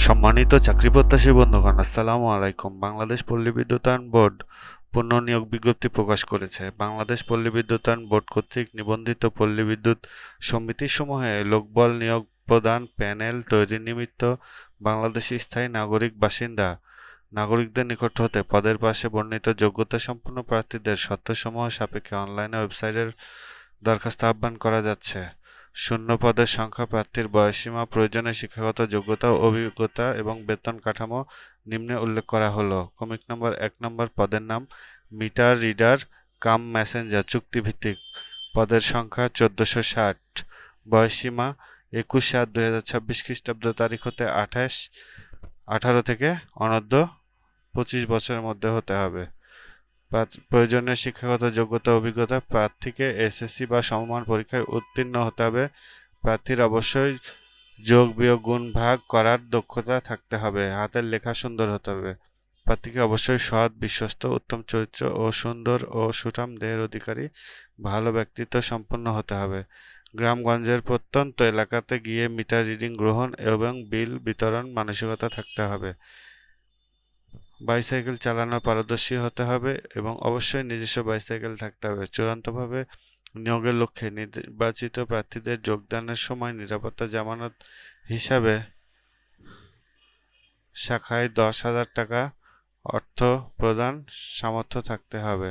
সম্মানিত চাকরিপ্রত্যাশী বন্ধুগণ, আসসালামু আলাইকুম। বাংলাদেশ পল্লী বিদ্যুতায়ন বোর্ড পুনর্নিয়োগ বিজ্ঞপ্তি প্রকাশ করেছে। বাংলাদেশ পল্লী বিদ্যুতায়ন বোর্ড কর্তৃক নিবন্ধিত পল্লী বিদ্যুৎ সমিতিসমূহে লোকবল নিয়োগ প্রদান প্যানেল তৈরির নিমিত্ত বাংলাদেশী স্থায়ী নাগরিক বাসিন্দা নাগরিকদের নিকট হতে পদের পাশে বর্ণিত যোগ্যতাসম্পন্ন প্রার্থীদের শর্তসমূহ সাপেক্ষে অনলাইনে ওয়েবসাইটের দরখাস্ত আহ্বান করা যাচ্ছে। শূন্য পদের সংখ্যা, প্রার্থীর বয়সসীমা, প্রয়োজনীয় শিক্ষাগত যোগ্যতা ও অভিজ্ঞতা এবং বেতন কাঠামো নিম্নে উল্লেখ করা হলো। ক্রমিক নম্বর ১ নম্বর পদের নাম মিটার রিডার কাম মেসেঞ্জার চুক্তিভিত্তিক, পদের সংখ্যা ১৪৬০, বয়সসীমা ২১/৭/২০২৬ খ্রিস্টাব্দ তারিখ হতে 18 থেকে অনূর্ধ্ব 25 বছরের মধ্যে হতে হবে। প্রয়োজনীয় শিক্ষাগত যোগ্যতা অভিজ্ঞতা, প্রার্থীকে এসএসসি বা সমমান পরীক্ষায় উত্তীর্ণ হতে হবে। প্রার্থীর অবশ্যই যোগ বিয়োগ গুণ ভাগ করার দক্ষতা থাকতে হবে। হাতের লেখা সুন্দর হতে হবে। প্রার্থীকে অবশ্যই সৎ, বিশ্বস্ত, উত্তম চরিত্র ও সুন্দর ও সুঠাম দেহের অধিকারী, ভালো ব্যক্তিত্ব সম্পন্ন হতে হবে। গ্রামগঞ্জের প্রত্যন্ত এলাকাতে গিয়ে মিটার রিডিং গ্রহণ এবং বিল বিতরণ মানসিকতা থাকতে হবে। বাইসাইকেল চালানোর পারদর্শী হতে হবে এবং অবশ্যই নিজস্ব বাইসাইকেল থাকতে হবে। চূড়ান্তভাবে নিয়োগের লক্ষ্যে নির্বাচিত প্রার্থীদের যোগদানের সময় নিরাপত্তা জামানত হিসাবে শাখায় ১০,০০০ টাকা অর্থ প্রদান সামর্থ্য থাকতে হবে।